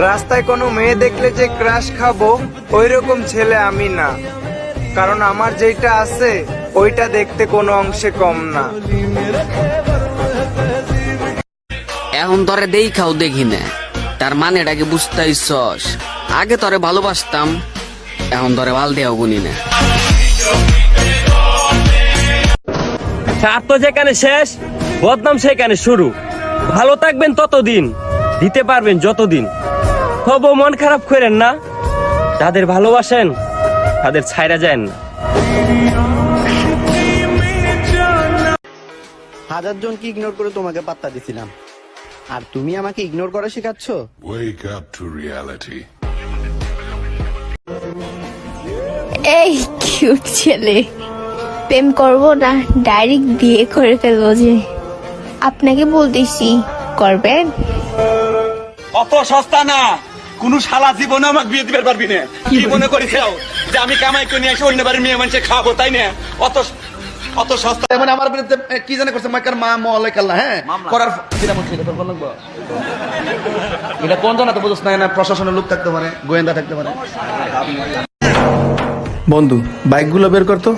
রাস্তায় কোনো মেয়ে দেখলে যে ক্রাশ খাবো ওই রকম ছেলে আমি না, কারণ আমার যেটা আছে ওইটা দেখতে কোনো অংশে কম না। এখন তোরে দেখাও দেখি না, তার মানেটাকে বুঝতেইছস। আগে তোরে ভালোবাসতাম, এখন তোরে ভাল দেও গুনি না। স্বার্থ যেখানে শেষ, বদনাম সেখানে শুরু। ভালো থাকবেন ততদিন, দিতে পারবেন যতদিন। তবু মন খারাপ করেন না, যাদের ভালোবাসেন তাদের ছাইরা যায় না। হাজার জনকে ইগনোর করে তোমাকে পাত্তা দিছিলাম, আর তুমি আমাকে ইগনোর করা শেখাচ্ছ? Wake up to reality. এই কিউট ছেলে, প্রেম করবো না ডাইরেক্ট বিয়ে করে ফেলবো যে? আপনাকে বলতেছি, করবেন? অত সস্তা না, কোন শালা জীবনে আমাকে বিয়ে দিতে পারবি না। কি মনে করিস যে আমি কামাই করে নিয়ে এসে অন্য বাড়ির মেয়ে মানুষে খাবো, তাই না? অত সস্তা মানে আমার বিরুদ্ধে কি জানে করছে মাইকার মা মহলে কাল্লা। হ্যাঁ করার এটা কোন জানা তো বুঝছ না, প্রশাসনের লোক থাকতে পারে, গোয়েন্দা থাকতে পারে। বন্ধু, বাইকগুলো বের করতো।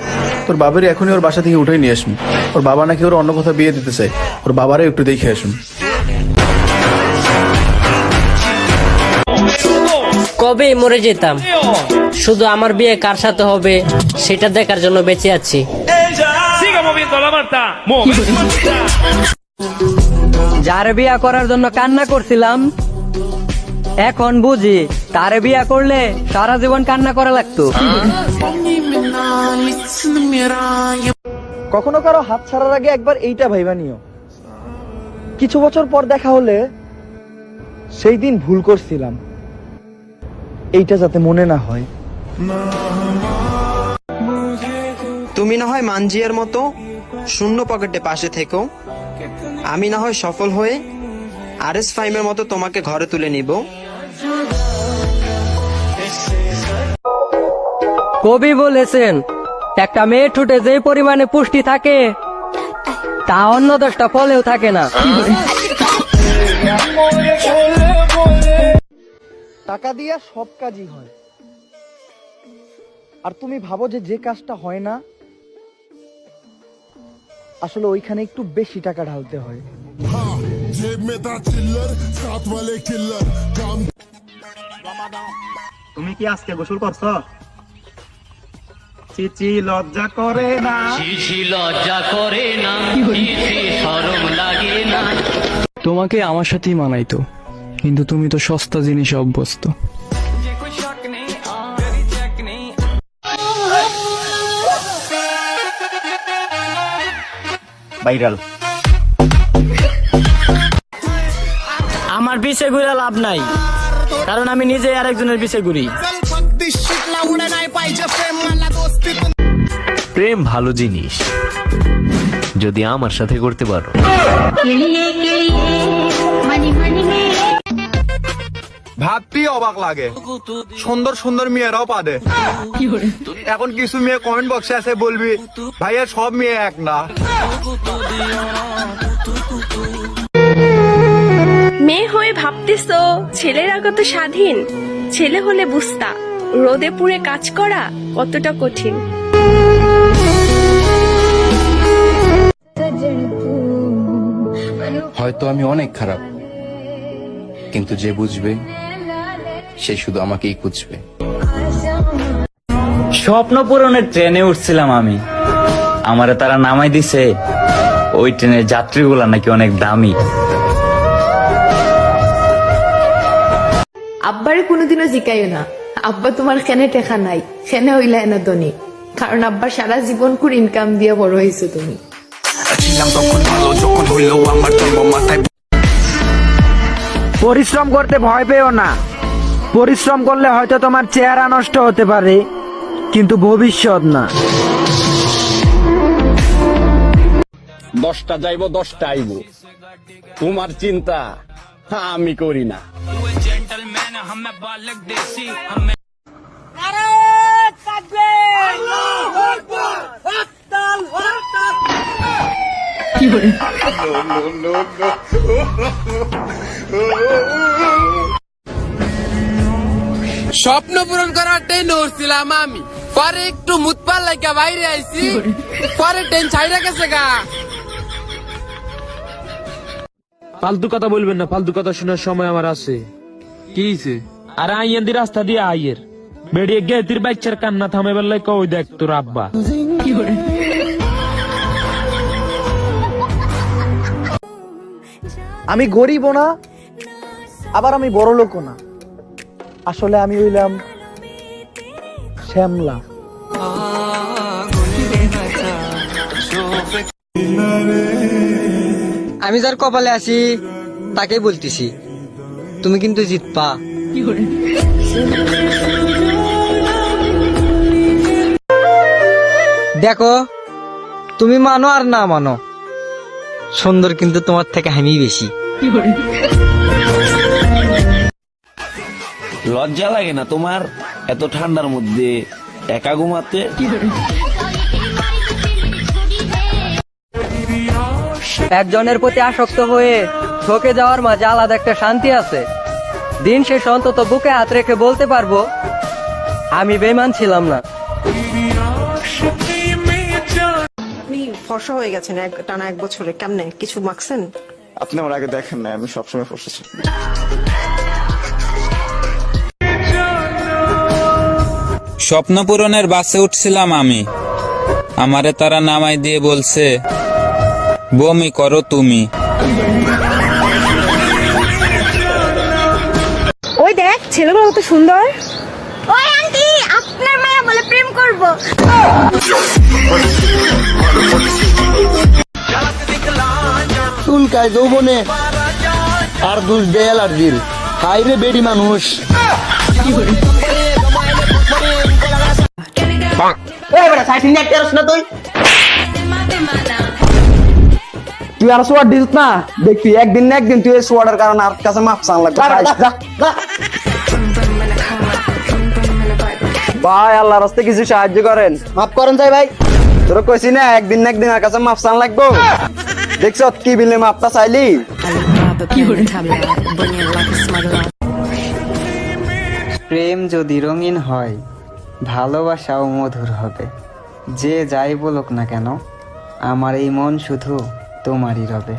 তোর বাবারই এখনই ওর বাসা থেকে উঠে নিয়ে আসুন। ওর বাবা নাকি ওর অন্য কোথাও বিয়ে দিতে চাই, ওর বাবারও একটু দেখে আসুন। কবে মরে যেতাম, শুধু আমার বিয়ে কার সাথে হবে সেটা দেখার জন্য বেঁচে আছি। যার বিয়া করার জন্য কান্না করছিলাম, এখন বুঝি তারে বিয়া করলে সারা জীবন কান্না করা লাগতো। কখনো কারো হাত ছাড়ার আগে একবার এইটা ভাইবা নিও, কিছু বছর পর দেখা হলে সেই দিন ভুল করছিলাম, এইটা যাতে মনে না হয়। তুমি না হয় মানজিয়ার মতো শূন্য পকেটে পাশে থেকো, আমি না হয় সফল হয়ে RS ফাইমের মতো তোমাকে ঘরে তুলে নিব। কবি বলেছেন, একটা মেয়ে ঠোঁটে যে পরিমাণে পুষ্টি থাকে তা অন্য 10টা ফলেও থাকে না। টাকা দিয়া সব কাজই হয়, আর তুমি ভাবো যে যে কাজটা হয় না, আসলে ওইখানে একটু বেশি টাকা ঢালতে হয়। তুমি কি আজকে গোসল করছো? চিচি লজ্জা করে না, লজ্জা করে না, শরম লাগে না। তোমাকে আমার সাথেই মানাইতো, কিন্তু তুমি তো সস্তা জিনিসে অভ্যস্ত। ভাইরাল। আমার পিছে ঘুরে লাভ নাই, কারণ আমি নিজে আরেকজনের পিছে ঘুরি। প্রেম ভালো জিনিস, যদি আমার সাথে করতে পারো। ভাবতেই অবাক লাগে, সুন্দর সুন্দর মেয়েরাও পারে। এখন কিছু মেয়ে কমেন্ট বক্সে আছে বলবি, ভাইয়া সব মেয়ে এক না। মেয়ে হয়ে ভাবতেছো ছেলেরা কত স্বাধীন? ছেলে হলে বুঝতা রোদে পুড়ে কাজ করা কতটা কঠিন। হয়তো আমি অনেক খারাপ, কিন্তু যে বুঝবে সে শুধু আমাকেই খুঁজবে। স্বপ্ন পূরণের ট্রেনে উঠছিলাম আমি, আমারে তারা নামাই দিছে। ওই ট্রেনের যাত্রীগুলা নাকি অনেক দামি। আব্বারে কোনোদিনও জিকাইও না, আব্বা তোমার কেনে টেকা নাই, কেনে হইলা এনা ধনী, কারণ আব্বার সারা জীবন কুর ইনকাম দিয়ে বড় হয়েছো তুমি। পরিশ্রম করতে ভয় পেও না, পরিশ্রম করলে হয়তো তোমার চেহারা নষ্ট হতে পারে, কিন্তু ভবিষ্যৎ না। 10টা যাইব 10টা আইব, তোমার চিন্তা আমি করি না। স্বপ্ন পূরণ করারটাই নড়ছিলাম আমি, পরে একটু মুতপাল লাগা বাইরে আইছি, পরে ট্রেন ছাইড়া গেছে গা। ফালতু কথা বলবেন না, ফালতু কথা শোনার সময় আমার আছে। কি হইছে? আরে আইয়েন দি রাস্তা দিয়ে আইয়ের বেরিয়ে গেতির বাচ্চার কান্না থামাইবার লাই কই দেখ তোর আব্বা। আমি গরিবও না, আবার আমি বড় লোকও না, আসলে আমি হইলাম শ্যামলা। আমি যার কপালে আছি তাকেই বলতেছি, তুমি কিন্তু জিতপা। দেখো, তুমি মানো আর না মানো, সুন্দর কিন্তু তোমার থেকে আমি বেশি। লজ্জা লাগে না তোমার এত ঠান্ডার মধ্যে একা ঘুমাতে? একজনের প্রতি আসক্ত হয়ে ঠকে যাওয়ার মাঝে আলাদা একটা শান্তি আছে। দিন শেষ অন্তত বুকে হাত রেখে বলতে পারবো আমি বেঈমান ছিলাম না। আপনি ফর্সা হয়ে গেছেন টানা 1 বছরে, কেমনে কিছু মাখছেন? আপনি আমার আগে দেখেন না, আমি সবসময় ফসেছি। স্বপ্ন পূরণের বাসে উঠছিলাম আমি, আমারে তারা নামাই দিয়ে বলছে বমি করো তুমি। ওই দেখ ছেলেগুলো কত সুন্দর। ওই আন্টি, আপনার মায়া বলে প্রেম করব। চুলকায় যৌবনে আর দুষ দেয় অ্যালার্জির, হাই রে বেডি মানুষ। তুই আর সোয়ার দিস না, দেখবি একদিন না একদিন তুই সোয়ারের কারণে আর কাছে মাপ চান লাগবে। ভাই আল্লাহর রাস্তায় কিছু সাহায্য করেন, মাফ করেন যাই ভাই। তোর কইছি না একদিন না একদিন আর কাছে মাপ চান লাগবো। দেখছ কি বিলে মাপটা চাইলি। প্রেম যদি রঙিন হয়, ভালোবাসাও মধুর হবে। যে যাই বলুক না কেন, আমার এই মন শুধু তোমারই রবে।